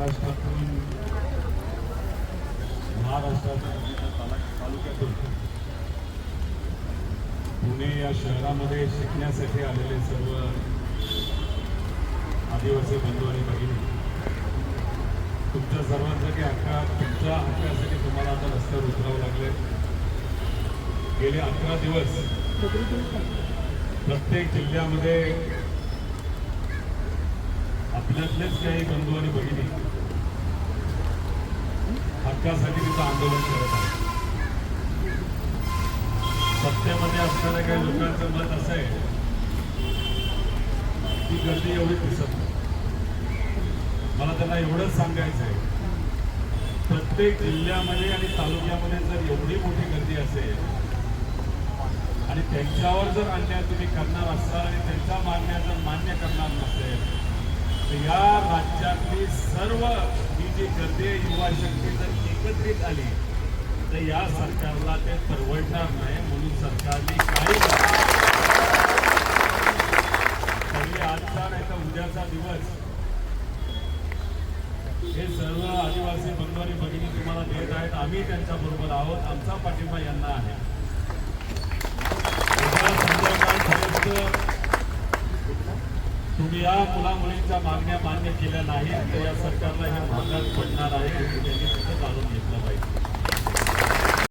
महाराष्ट्रातून तालुक्यातून पुणे या शहरामध्ये शिकण्यासाठी आलेले सर्व आदिवासी बंधू आणि भगिनी, तुमच्या सर्वांसाठी तुमच्या हक्कासाठी तुम्हाला आता रस्त्यावर उतरावं लागले। गेले 11 दिवस प्रत्येक जिल्ह्यामध्ये आपल्यातलेच काही बंधू आणि भगिनी हक्कासाठी तिथं आंदोलन करत आहेत। सत्तेमध्ये असणाऱ्या काही लोकांचं मत असं आहे की गर्दी एवढी दिसत नाही। मला त्यांना एवढंच सांगायचं आहे, प्रत्येक जिल्ह्यामध्ये आणि तालुक्यामध्ये जर एवढी मोठी गर्दी असेल आणि त्यांच्यावर जर अन्याय तुम्ही करणार असाल आणि त्यांच्या मागण्या जर मान्य करणार नसेल तर या राज्यातली सर्व ही जी गर्दी युवा शक्ती जर एकत्रित आली तर या सरकारला ते परवडणार नाही। म्हणून सरकारने काही तरी आजचा नाही तर उद्याचा दिवस हे सर्व आदिवासी बंधू आणि भगिनी तुम्हाला देत आहेत। आम्ही त्यांच्या बरोबर आहोत, आमचा पाठिंबा यांना आहे। तुम्ही या मुला मुलींच्या मागण्या मान्य केल्या नाही तर या सरकारला हे महागात पडणार आहे, त्यांनी तिथं जाणून घेतलं पाहिजे।